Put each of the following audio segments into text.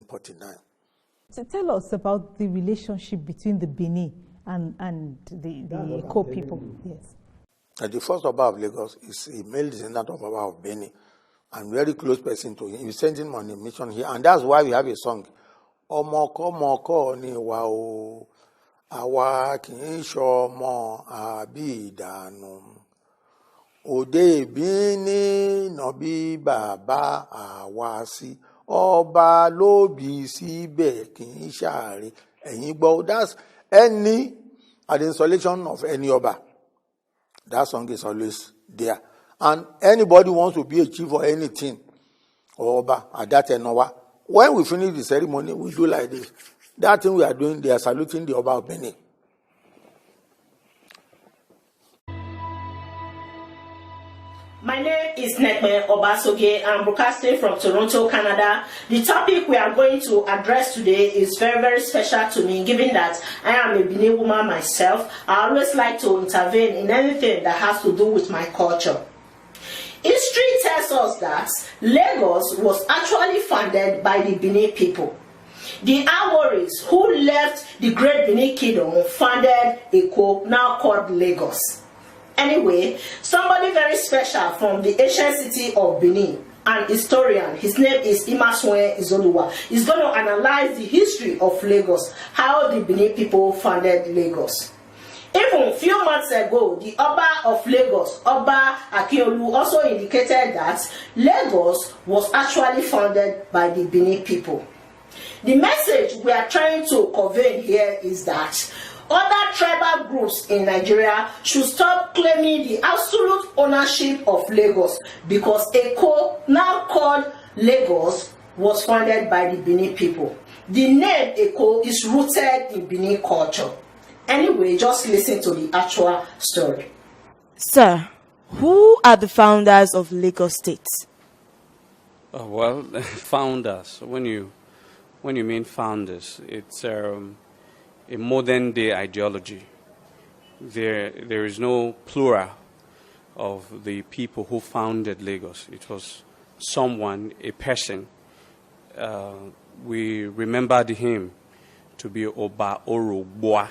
1949. So tell us about the relationship between the Benin and the Eko people. Yes. The first Oba of Lagos is a male descendant of Oba of Benin, and very close person to him. He sent him on a mission here, and that's why we have a song. Omoko moko ni wa o, awa kin shomo abidanu. Ode bini no bi baba awasi. Oba lobi sibe kin share. That's any at the installation of any Oba. That song is always there. And anybody wants to be a chief or anything, or Oba, at that Enowa, when we finish the ceremony, we do like this. That thing we are doing, they are saluting the Oba of Benin. My name is Nekme Obasoge. I'm broadcasting from Toronto, Canada. The topic we are going to address today is very, very special to me, given that I am a Benin woman myself. I always like to intervene in anything that has to do with my culture. History tells us that Lagos was actually founded by the Benin people. The Aworis, who left the Great Benin Kingdom, founded Eko, now called Lagos. Anyway, somebody very special from the ancient city of Benin, an historian, his name is Imasuen Izoluwa, is going to analyze the history of Lagos, how the Benin people founded Lagos. Even a few months ago, the Oba of Lagos, Oba Akiolu, also indicated that Lagos was actually founded by the Benin people. The message we are trying to convey here is that other tribal groups in Nigeria should stop claiming the absolute ownership of Lagos, because Eko, now called Lagos, was founded by the Benin people. The name Eko is rooted in Benin culture. Anyway, just listen to the actual story. Sir, who are the founders of Lagos State? Well, founders. When you mean founders, it's a modern day ideology. There is no plural of the people who founded Lagos. It was someone, a person. We remember him to be Oba Orogboa,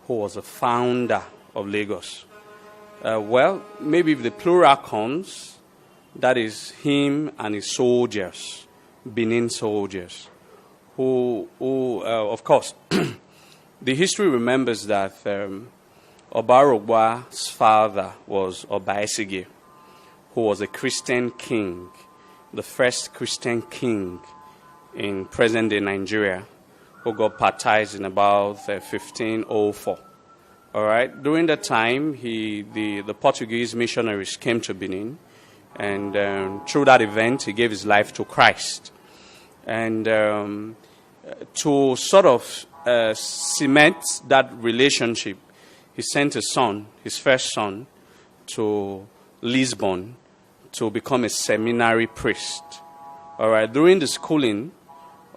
who was a founder of Lagos. Well, maybe if the plural comes, that is him and his soldiers, Benin soldiers, who of course, the history remembers that Oba Orogboa's father was Oba Esige, who was a Christian king, the first Christian king in present-day Nigeria, who got baptized in about 1504. All right. During that time, the Portuguese missionaries came to Benin, and through that event, he gave his life to Christ. And to sort of cement that relationship, he sent his son, his first son, to Lisbon to become a seminary priest. All right. During the schooling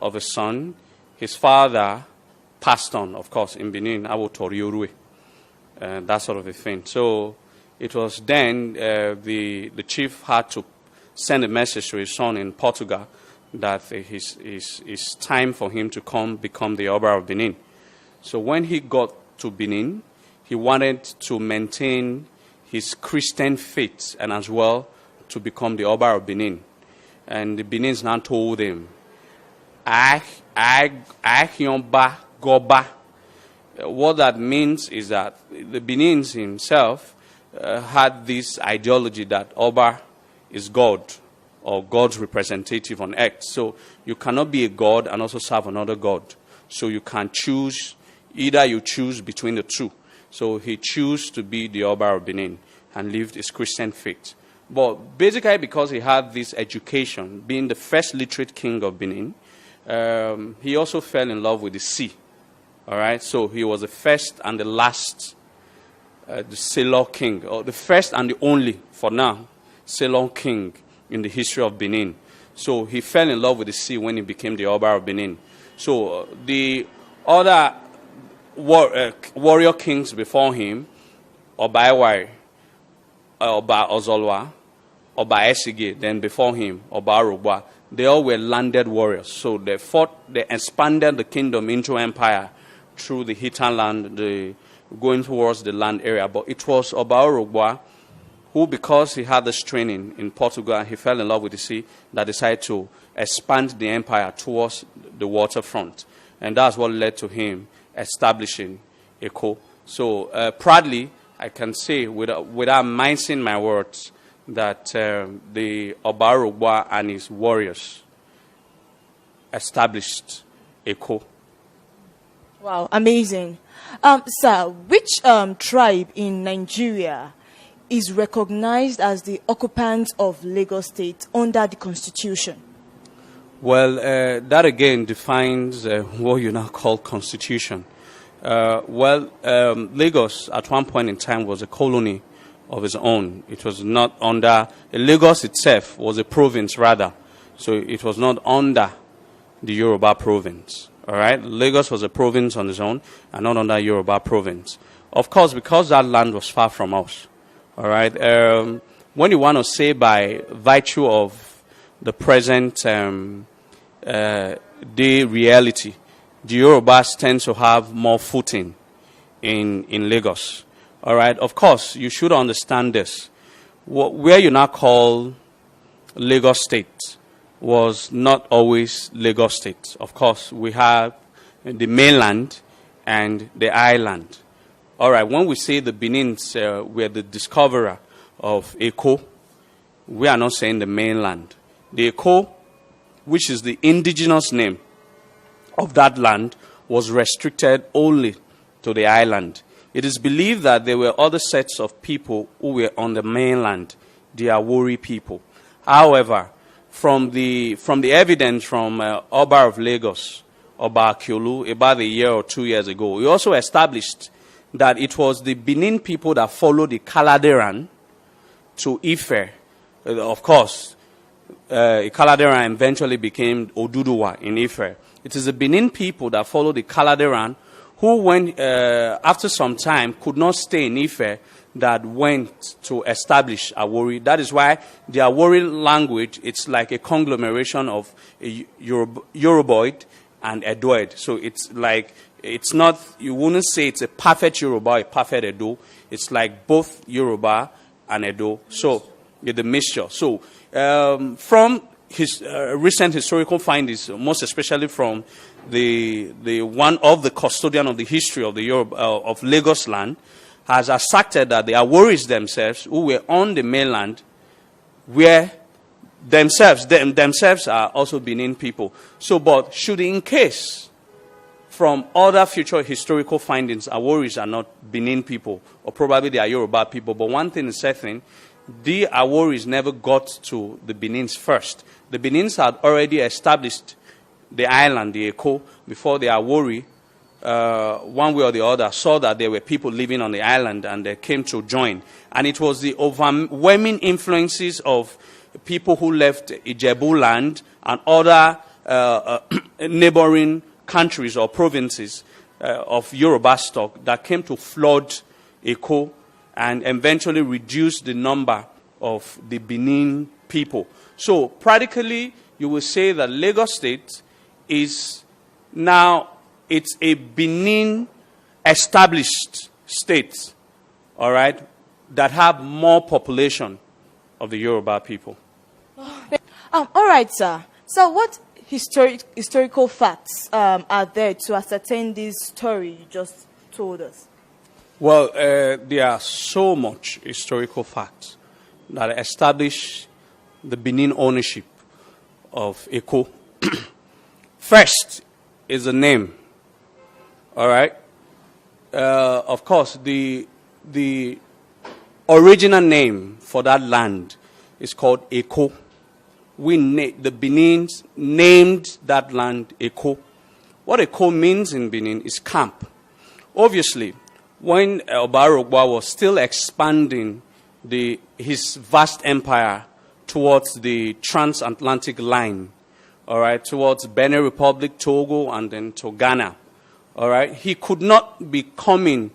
of his son, his father passed on, of course, in Benin, Awotoriorue, that sort of a thing. So it was then the chief had to send a message to his son in Portugal that it's time for him to come become the Oba of Benin. So when he got to Benin, he wanted to maintain his Christian faith and as well to become the Oba of Benin. And the Benins now told him, Goba. What that means is that the Benins himself had this ideology that Oba is God, or God's representative on earth. So you cannot be a God and also serve another God. So you can choose, either you choose between the two. So he chose to be the Oba of Benin and lived his Christian faith. But basically because he had this education, being the first literate king of Benin, he also fell in love with the sea. All right, so he was the first and the last the Ceylon king, or the first and the only, for now, Ceylon king in the history of Benin. So he fell in love with the sea when he became the Oba of Benin. So the other warrior kings before him, Oba Ewai, Oba Ozolwa, Oba Esige, then before him, Oba Orogboa, they all were landed warriors. So they expanded the kingdom into empire through the hinterland, going towards the land area. But it was Oba Orogboa who, because he had this training in Portugal and he fell in love with the sea, that decided to expand the empire towards the waterfront. And that's what led to him establishing Eko. So proudly, I can say, without mincing my words, that the Oba Orogboa and his warriors established Eko. Wow, amazing. Sir, which tribe in Nigeria is recognized as the occupant of Lagos State under the Constitution? Well, that again defines what you now call Constitution. Lagos at one point in time was a colony of its own. It was not under, Lagos itself was a province rather. So it was not under the Yoruba province. All right, Lagos was a province on its own and not under Yoruba province. Of course, because that land was far from us. All right, when you want to say by virtue of the present day reality, the Yorubas tend to have more footing in Lagos. All right, of course, you should understand this. Where you now call Lagos State was not always Lagos State. Of course, we have the mainland and the island. All right, when we say the Benins were the discoverer of Eko, we are not saying the mainland. The Eko, which is the indigenous name of that land, was restricted only to the island. It is believed that there were other sets of people who were on the mainland, the Awori people. However, from the evidence from Oba of Lagos, Oba Akiolu, about a year or 2 years ago, he also established that it was the Benin people that followed the Kaladeran to Ife. Of course, Kaladeran eventually became Oduduwa in Ife. It is the Benin people that followed the Kaladeran who, when after some time, could not stay in Ife, that went to establish Awori. That is why the Awori language, it's like a conglomeration of a Yoruboid and Edoid. So it's like, it's not, you wouldn't say it's a perfect Yoruba, a perfect Edo. It's like both Yoruba and Edo. So, the mixture. So, from his recent historical findings, most especially from the one of the custodian of the history of the of Lagos land, has asserted that the Aworis themselves, who were on the mainland, were themselves are also Benin people. So, but should in case from other future historical findings, Aworis are not Benin people, or probably they are Yoruba people. But one thing is certain, the Aworis never got to the Benins first. The Benins had already established the island, the Eko, before the Awori, one way or the other, saw that there were people living on the island and they came to join. And it was the overwhelming influences of people who left Ijebu land and other neighboring countries or provinces of Yoruba stock that came to flood Eko and eventually reduce the number of the Benin people. So practically, you will say that Lagos State is now, it's a Benin established state, all right, that have more population of the Yoruba people. All right, sir. So what historical facts are there to ascertain this story you just told us? Well, there are so much historical facts that establish the Benin ownership of Eko. First is the name. All right. Of course, the original name for that land is called Eko. The Benins named that land Eko. What Eko means in Benin is camp. Obviously, when Oba Orogboa was still expanding his vast empire towards the transatlantic line, all right, towards Benin Republic, Togo, and then to Ghana, all right, he could not be coming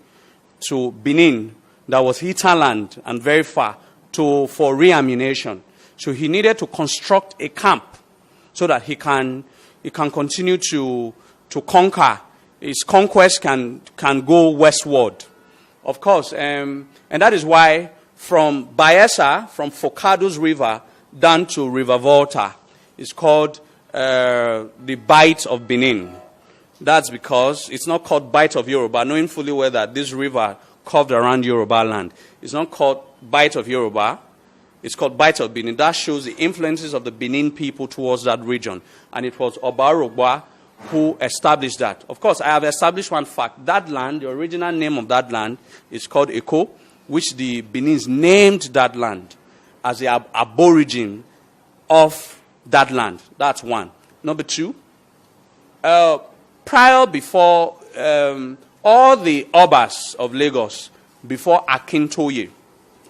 to Benin, that was hinterland and very far, for reammunition. So he needed to construct a camp so that he can continue to conquer. His conquest can go westward, of course, and that is why from Bayelsa, from Focado's River down to River Volta, it's called the Bight of Benin. That's because it's not called Bight of Yoruba, knowing fully well that this river curved around Yoruba land. It's not called Bight of Yoruba. It's called Bight of Benin. That shows the influences of the Benin people towards that region. And it was Oba Orogboa who established that. Of course, I have established one fact. That land, the original name of that land, is called Eko, which the Benins named that land as the aborigine of that land. That's one. Number two, before all the Obas of Lagos, before Akintoye,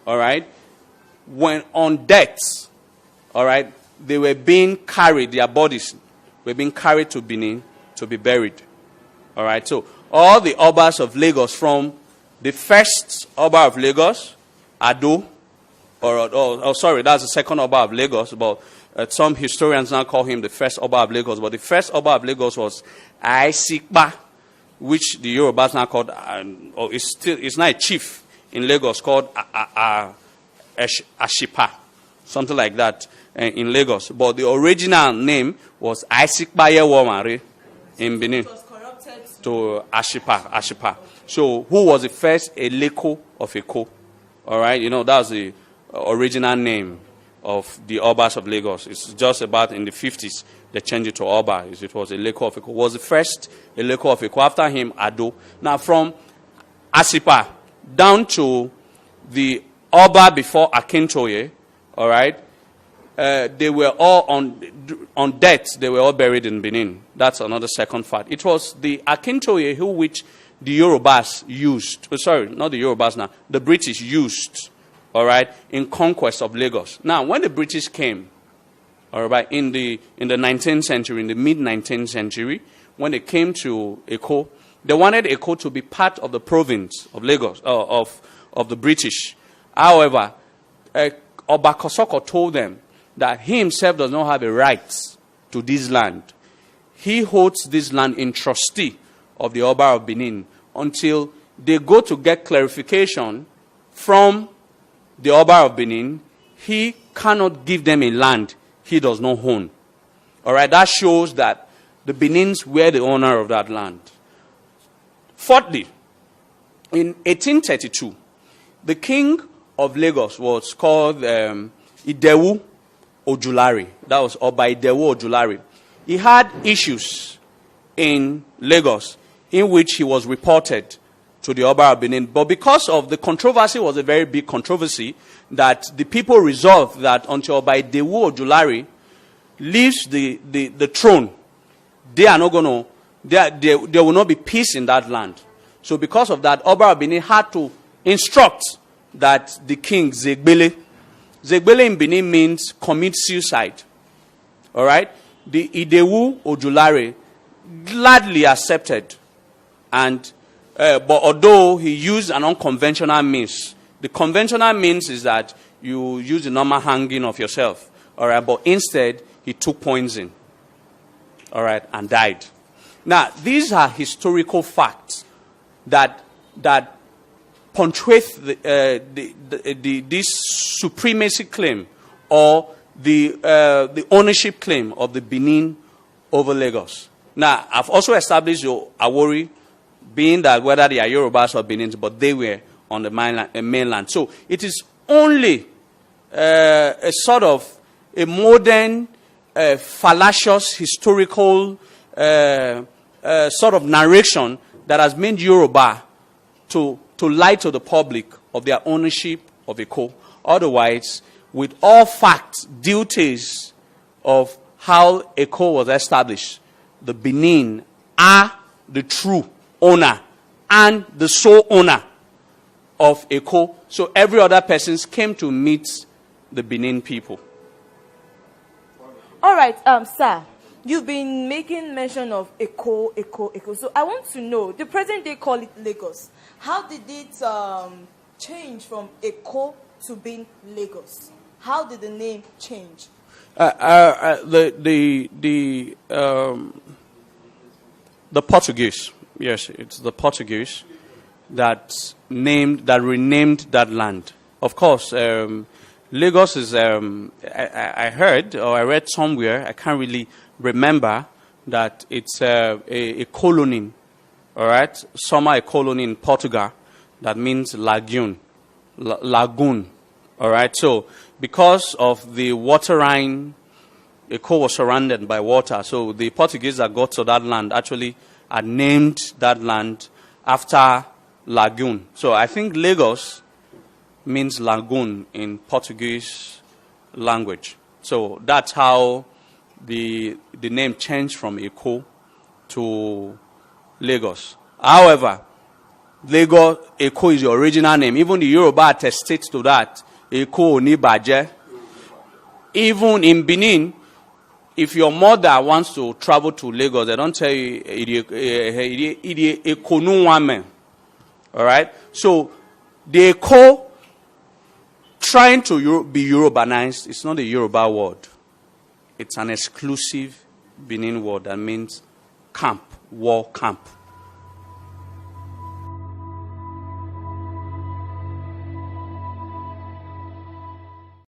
all right, when on death, all right, they were being carried, their bodies were being carried to Benin to be buried. All right, so all the Obas of Lagos, from the first Oba of Lagos, Ado, sorry, that's the second Oba of Lagos, but some historians now call him the first Oba of Lagos, but the first Oba of Lagos was Aisikpa, which the Yorubas now called, it's not a chief in Lagos, called Ashipa, something like that in Lagos. But the original name was Aisikpa Yewomare in Benin. It was corrupted to Ashipa. So who was the first Eleko of Eko? All right, you know, that's the original name of the Obas of Lagos. It's just about in the 50s they changed it to Oba. It was Eleko of Eko. Was the first Eleko of Eko. After him, Ado. Now from Ashipa down to the Oba before Akintoye, all right, they were all on death. They were all buried in Benin. That's another second fact. It was the Akintoye which the Yorubas used. Sorry, not the Yorubas now. The British used, all right, in conquest of Lagos. Now, when the British came, all right, in the 19th century, in the mid-19th century, when they came to Eko, they wanted Eko to be part of the province of Lagos, of the British. However, Oba Kosoko told them that he himself does not have a right to this land. He holds this land in trustee of the Oba of Benin until they go to get clarification from the Oba of Benin. He cannot give them a land he does not own. All right, that shows that the Benins were the owner of that land. Fourthly, in 1832, the king of Lagos was called Idewu Ojulari. That was Oba Idewu Ojulari. He had issues in Lagos in which he was reported to the Oba of Benin. But because of the controversy, was a very big controversy, that the people resolved that until Oba Idewu Ojulari leaves the throne, they are not going to, there will not be peace in that land. So because of that, Oba of Benin had to instruct that the king, Zegbele in Benin means commit suicide. All right? The Idewu Ojulari gladly accepted. And but although he used an unconventional means, the conventional means is that you use the normal hanging of yourself. All right? But instead, he took poison. All right? And died. Now, these are historical facts that punctuate this supremacy claim or the ownership claim of the Benin over Lagos. Now, I've also established your Awori, being that whether they are Yorubas or Benins, but they were on the mainland. So it is only a sort of a modern, fallacious, historical sort of narration that has made Yoruba to lie to the public of their ownership of Eko. Otherwise, with all facts, duties of how Eko was established, the Benin are the true owner and the sole owner of Eko. So every other person came to meet the Benin people. All right, sir. You've been making mention of Eko. So I want to know, the present day call it Lagos. How did it change from Eko to being Lagos? How did the name change? The Portuguese, yes, it's the Portuguese that renamed that land. Of course, Lagos is. I heard or I read somewhere. I can't really remember that it's a colony. All right, a colony in Portugal that means lagoon. Lagoon. All right, so because of the waterine, Eko was surrounded by water. So the Portuguese that got to that land actually had named that land after lagoon. So I think Lagos means lagoon in Portuguese language. So that's how the name changed from Eko to Lagos. However, Eko is the original name. Even the Yoruba attestates to that. Eko Oni Baje. Even in Benin, if your mother wants to travel to Lagos, they don't tell you Eko Nuwame. All right? So, the Eko trying to be Yorubanized, it's not a Yoruba word. It's an exclusive Benin word that means camp, war camp.